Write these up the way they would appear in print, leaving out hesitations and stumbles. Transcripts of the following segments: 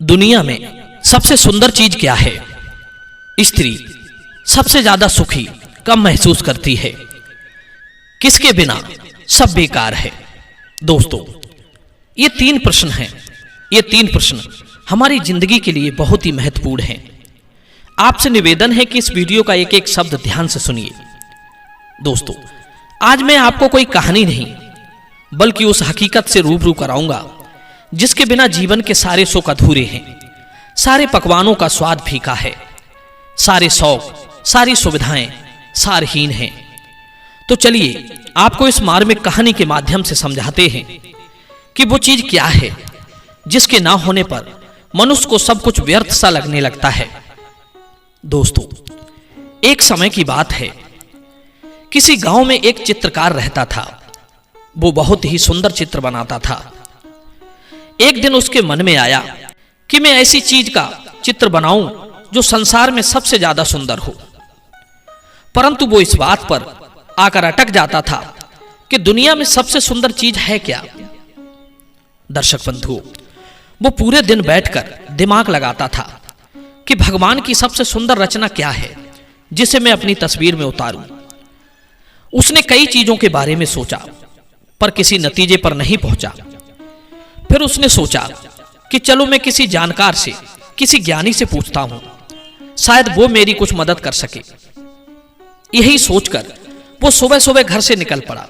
दुनिया में सबसे सुंदर चीज क्या है? स्त्री सबसे ज्यादा सुखी कब महसूस करती है? किसके बिना सब बेकार है? दोस्तों, ये तीन प्रश्न हैं। ये तीन प्रश्न हमारी जिंदगी के लिए बहुत ही महत्वपूर्ण हैं। आपसे निवेदन है कि इस वीडियो का एक एक शब्द ध्यान से सुनिए। दोस्तों, आज मैं आपको कोई कहानी नहीं बल्कि उस हकीकत से रूबरू कराऊंगा जिसके बिना जीवन के सारे सुख अधूरे हैं, सारे पकवानों का स्वाद फीका है, सारे शौक, सारी सुविधाएं सारहीन हैं। तो चलिए आपको इस मार्मिक कहानी के माध्यम से समझाते हैं कि वो चीज क्या है जिसके ना होने पर मनुष्य को सब कुछ व्यर्थ सा लगने लगता है। दोस्तों, एक समय की बात है। किसी गांव में एक चित्रकार रहता था। वो बहुत ही सुंदर चित्र बनाता था। एक दिन उसके मन में आया कि मैं ऐसी चीज का चित्र बनाऊं जो संसार में सबसे ज्यादा सुंदर हो। परंतु वो इस बात पर आकर अटक जाता था कि दुनिया में सबसे सुंदर चीज है क्या। दर्शक बंधुओं, वो पूरे दिन बैठकर दिमाग लगाता था कि भगवान की सबसे सुंदर रचना क्या है जिसे मैं अपनी तस्वीर में उतारूं। उसने कई चीजों के बारे में सोचा पर किसी नतीजे पर नहीं पहुंचा। फिर उसने सोचा कि चलो मैं किसी जानकार से, किसी ज्ञानी से पूछता हूं, शायद वो मेरी कुछ मदद कर सके। यही सोचकर वो सुबह सुबह घर से निकल पड़ा।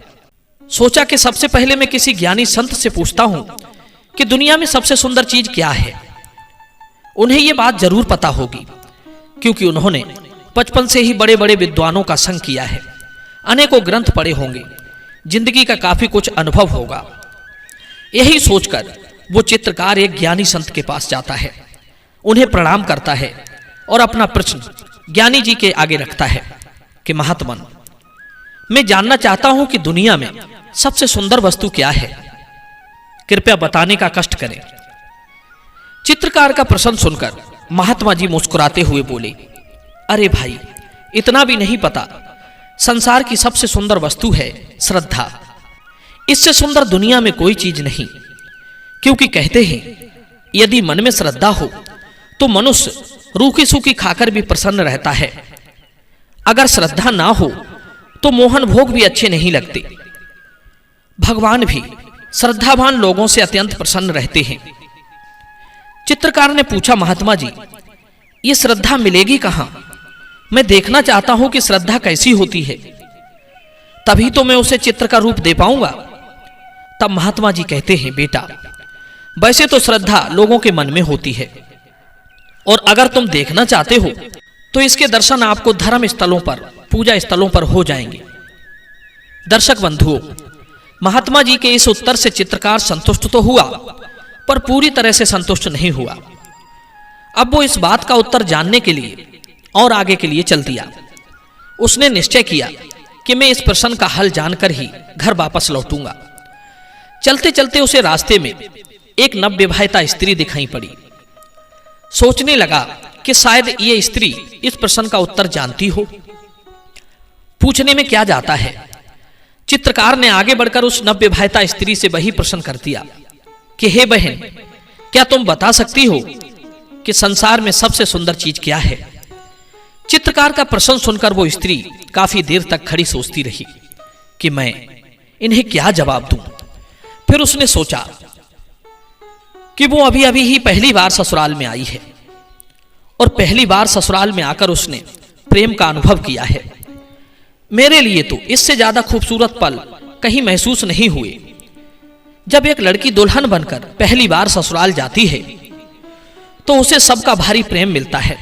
सोचा कि सबसे पहले मैं किसी ज्ञानी संत से पूछता हूं कि दुनिया में सबसे सुंदर चीज क्या है। उन्हें यह बात जरूर पता होगी क्योंकि उन्होंने बचपन से ही बड़े बड़े विद्वानों का संग किया है, अनेकों ग्रंथ पढ़े होंगे, जिंदगी का काफी कुछ अनुभव होगा। यही सोचकर वो चित्रकार एक ज्ञानी संत के पास जाता है, उन्हें प्रणाम करता है और अपना प्रश्न ज्ञानी जी के आगे रखता है कि महात्मन, मैं जानना चाहता हूं कि दुनिया में सबसे सुंदर वस्तु क्या है, कृपया बताने का कष्ट करें। चित्रकार का प्रश्न सुनकर महात्मा जी मुस्कुराते हुए बोले, अरे भाई, इतना भी नहीं पता, संसार की सबसे सुंदर वस्तु है श्रद्धा। इससे सुंदर दुनिया में कोई चीज नहीं, क्योंकि कहते हैं यदि मन में श्रद्धा हो तो मनुष्य रूखी सूखी खाकर भी प्रसन्न रहता है। अगर श्रद्धा ना हो तो मोहन भोग भी अच्छे नहीं लगते। भगवान भी श्रद्धावान लोगों से अत्यंत प्रसन्न रहते हैं। चित्रकार ने पूछा, महात्मा जी, ये श्रद्धा मिलेगी कहां? मैं देखना चाहता हूं कि श्रद्धा कैसी होती है, तभी तो मैं उसे चित्र का रूप दे पाऊंगा। तब महात्मा जी कहते हैं, बेटा, वैसे तो श्रद्धा लोगों के मन में होती है, और अगर तुम देखना चाहते हो तो इसके दर्शन आपको धर्म स्थलों पर, पूजा स्थलों पर हो जाएंगे। दर्शक बंधुओं, महात्मा जी के इस उत्तर से चित्रकार संतुष्ट तो हुआ पर पूरी तरह से संतुष्ट नहीं हुआ। अब वो इस बात का उत्तर जानने के लिए और आगे के लिए चल दिया। उसने निश्चय किया कि मैं इस प्रश्न का हल जानकर ही घर वापस लौटूंगा। चलते चलते उसे रास्ते में एक नवविवाहिता स्त्री दिखाई पड़ी। सोचने लगा कि शायद ये स्त्री इस प्रश्न का उत्तर जानती हो। पूछने में क्या जाता है। चित्रकार ने आगे बढ़कर उस नवविवाहिता स्त्री से वही प्रश्न कर दिया कि हे बहन, क्या तुम बता सकती हो कि संसार में सबसे सुंदर चीज क्या है? चित्रकार का प्रश्न सुनकर वो स्त्री काफी देर तक खड़ी सोचती रही कि मैं इन्हें क्या जवाब दूं। फिर उसने सोचा कि वो अभी अभी ही पहली बार ससुराल में आई है और पहली बार ससुराल में आकर उसने प्रेम का अनुभव किया है। मेरे लिए तो इससे ज्यादा खूबसूरत पल कहीं महसूस नहीं हुए। जब एक लड़की दुल्हन बनकर पहली बार ससुराल जाती है तो उसे सबका भारी प्रेम मिलता है।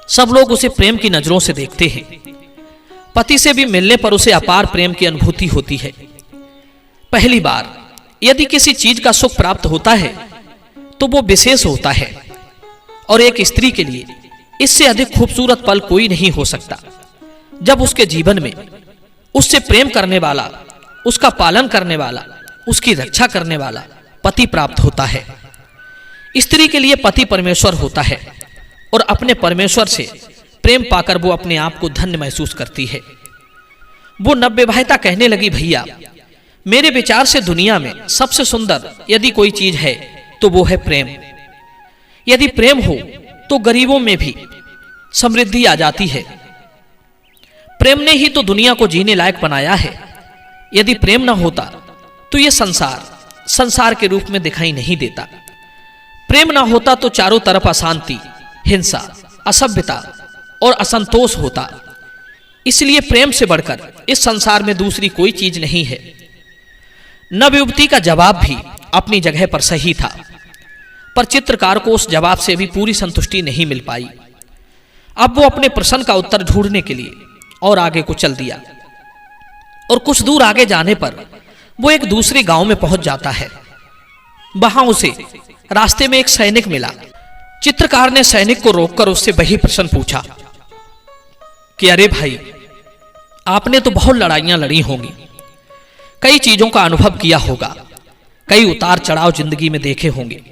सब लोग उसे प्रेम की नजरों से देखते हैं। पति से भी मिलने पर उसे अपार प्रेम की अनुभूति होती है। पहली बार यदि किसी चीज का सुख प्राप्त होता है तो वो विशेष होता है, और एक स्त्री के लिए इससे अधिक खूबसूरत पल कोई नहीं हो सकता जब उसके जीवन में उससे प्रेम करने वाला, उसका पालन करने वाला, उसकी रक्षा करने वाला पति प्राप्त होता है। स्त्री के लिए पति परमेश्वर होता है और अपने परमेश्वर से प्रेम पाकर वो अपने आप को धन्य महसूस करती है। वो नवविवाहिता कहने लगी, भैया, मेरे विचार से दुनिया में सबसे सुंदर यदि कोई चीज है तो वो है प्रेम। यदि प्रेम हो तो गरीबों में भी समृद्धि आ जाती है। प्रेम ने ही तो दुनिया को जीने लायक बनाया है। यदि प्रेम न होता तो यह संसार के रूप में दिखाई नहीं देता। प्रेम न होता तो चारों तरफ अशांति, हिंसा, असभ्यता और असंतोष होता। इसलिए प्रेम से बढ़कर इस संसार में दूसरी कोई चीज नहीं है। नव युवती का जवाब भी अपनी जगह पर सही था, पर चित्रकार को उस जवाब से भी पूरी संतुष्टि नहीं मिल पाई। अब वो अपने प्रश्न का उत्तर ढूंढने के लिए और आगे को चल दिया, और कुछ दूर आगे जाने पर वो एक दूसरे गांव में पहुंच जाता है। वहां उसे रास्ते में एक सैनिक मिला। चित्रकार ने सैनिक को रोककर उससे वही प्रश्न पूछा कि अरे भाई, आपने तो बहुत लड़ाइयां लड़ी होंगी, कई चीजों का अनुभव किया होगा, कई उतार चढ़ाव जिंदगी में देखे होंगे,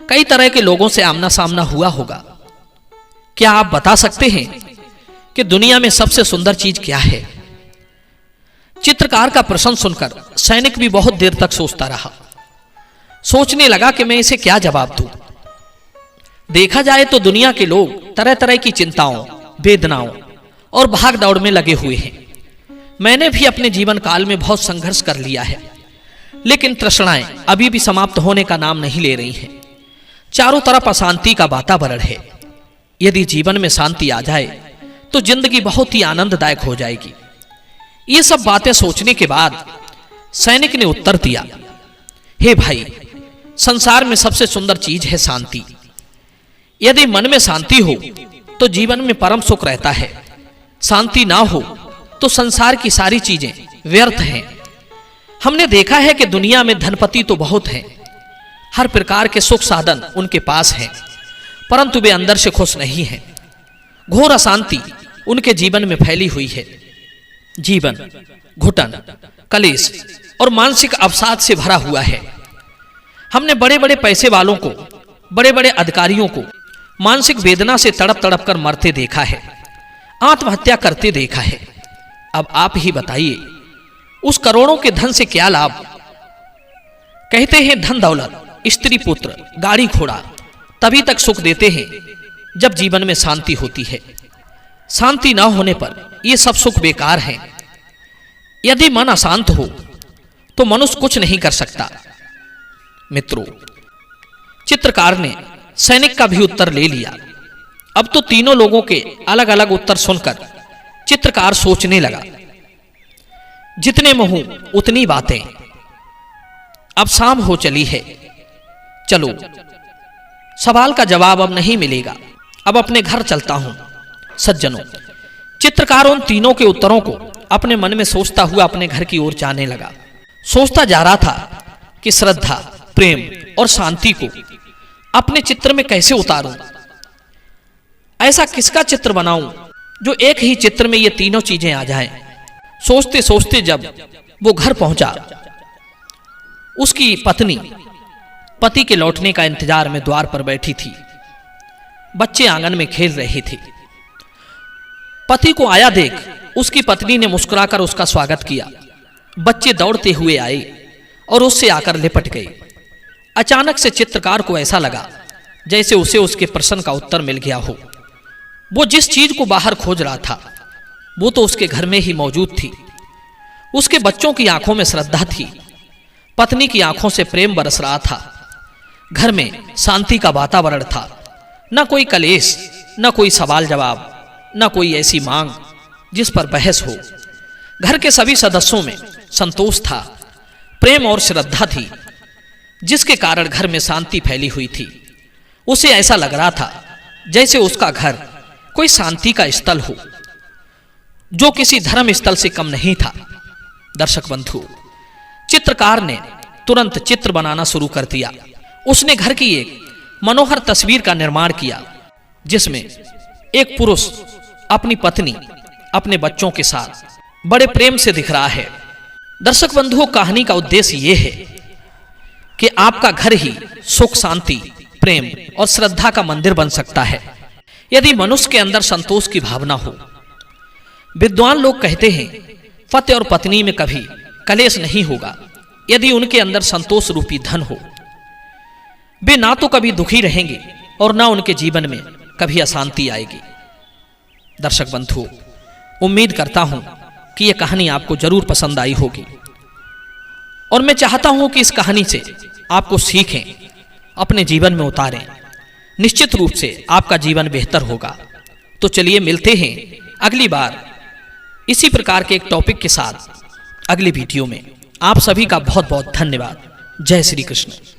कई तरह के लोगों से आमना सामना हुआ होगा। क्या आप बता सकते हैं कि दुनिया में सबसे सुंदर चीज क्या है? चित्रकार का प्रश्न सुनकर सैनिक भी बहुत देर तक सोचता रहा। सोचने लगा कि मैं इसे क्या जवाब दूं। देखा जाए तो दुनिया के लोग तरह तरह की चिंताओं, वेदनाओं और भाग दौड़ में लगे हुए हैं। मैंने भी अपने जीवन काल में बहुत संघर्ष कर लिया है, लेकिन तृष्णाएं अभी भी समाप्त होने का नाम नहीं ले रही हैं। चारों तरफ अशांति का वातावरण है। यदि जीवन में शांति आ जाए तो जिंदगी बहुत ही आनंददायक हो जाएगी। ये सब बातें सोचने के बाद सैनिक ने उत्तर दिया, हे भाई, संसार में सबसे सुंदर चीज है शांति। यदि मन में शांति हो तो जीवन में परम सुख रहता है। शांति ना हो तो संसार की सारी चीजें व्यर्थ हैं। हमने देखा है कि दुनिया में धनपति तो बहुत हैं, हर प्रकार के सुख साधन उनके पास हैं, परंतु वे अंदर से खुश नहीं हैं। घोर अशांति उनके जीवन में फैली हुई है। जीवन घुटन, कलेश और मानसिक अवसाद से भरा हुआ है। हमने बड़े बड़े पैसे वालों को, बड़े बड़े अधिकारियों को मानसिक वेदना से तड़प तड़प कर मरते देखा है, आत्महत्या करते देखा है। अब आप ही बताइए, उस करोड़ों के धन से क्या लाभ? कहते हैं धन दौलत, स्त्री पुत्र, गाड़ी घोड़ा तभी तक सुख देते हैं जब जीवन में शांति होती है। शांति न होने पर ये सब सुख बेकार हैं। यदि मन अशांत हो तो मनुष्य कुछ नहीं कर सकता। मित्रों, चित्रकार ने सैनिक का भी उत्तर ले लिया। अब तो तीनों लोगों के अलग अलग उत्तर सुनकर चित्रकार सोचने लगा। जितने मुंह उतनी बातें। अब शाम हो चली है, चलो, सवाल का जवाब अब नहीं मिलेगा, अब अपने घर चलता हूं। सज्जनों, चित्रकार उन तीनों के उत्तरों को अपने मन में सोचता हुआ अपने घर की ओर जाने लगा। सोचता जा रहा था कि श्रद्धा, प्रेम और शांति को अपने चित्र में कैसे उतारूं। ऐसा किसका चित्र बनाऊं जो एक ही चित्र में ये तीनों चीजें आ जाएं। सोचते सोचते जब वो घर पहुंचा, उसकी पत्नी पति के लौटने का इंतजार में द्वार पर बैठी थी। बच्चे आंगन में खेल रहे थे। पति को आया देख उसकी पत्नी ने मुस्कुराकर उसका स्वागत किया। बच्चे दौड़ते हुए आए और उससे आकर लिपट गए। अचानक से चित्रकार को ऐसा लगा जैसे उसे उसके प्रश्न का उत्तर मिल गया हो। वो जिस चीज को बाहर खोज रहा था वो तो उसके घर में ही मौजूद थी। उसके बच्चों की आंखों में श्रद्धा थी, पत्नी की आंखों से प्रेम बरस रहा था। घर में शांति का वातावरण था। न कोई कलेश, न कोई सवाल जवाब, न कोई ऐसी मांग जिस पर बहस हो। घर के सभी सदस्यों में संतोष था, प्रेम और श्रद्धा थी, जिसके कारण घर में शांति फैली हुई थी। उसे ऐसा लग रहा था जैसे उसका घर कोई शांति का स्थल हो, जो किसी धर्म स्थल से कम नहीं था। दर्शक बंधु, चित्रकार ने तुरंत चित्र बनाना शुरू कर दिया। उसने घर की एक मनोहर तस्वीर का निर्माण किया, जिसमें एक पुरुष अपनी पत्नी, अपने बच्चों के साथ बड़े प्रेम से दिख रहा है। दर्शक बंधुओं, कहानी का उद्देश्य यह है कि आपका घर ही सुख, शांति, प्रेम और श्रद्धा का मंदिर बन सकता है यदि मनुष्य के अंदर संतोष की भावना हो। विद्वान लोग कहते हैं पति और पत्नी में कभी कलेश नहीं होगा यदि उनके अंदर संतोष रूपी धन हो। वे ना तो कभी दुखी रहेंगे और ना उनके जीवन में कभी अशांति आएगी। दर्शक बंधु, उम्मीद करता हूं कि यह कहानी आपको जरूर पसंद आई होगी और मैं चाहता हूं कि इस कहानी से आपको सीखें, अपने जीवन में उतारें। निश्चित रूप से आपका जीवन बेहतर होगा। तो चलिए मिलते हैं अगली बार इसी प्रकार के एक टॉपिक के साथ अगली वीडियो में। आप सभी का बहुत बहुत धन्यवाद। जय श्री कृष्ण।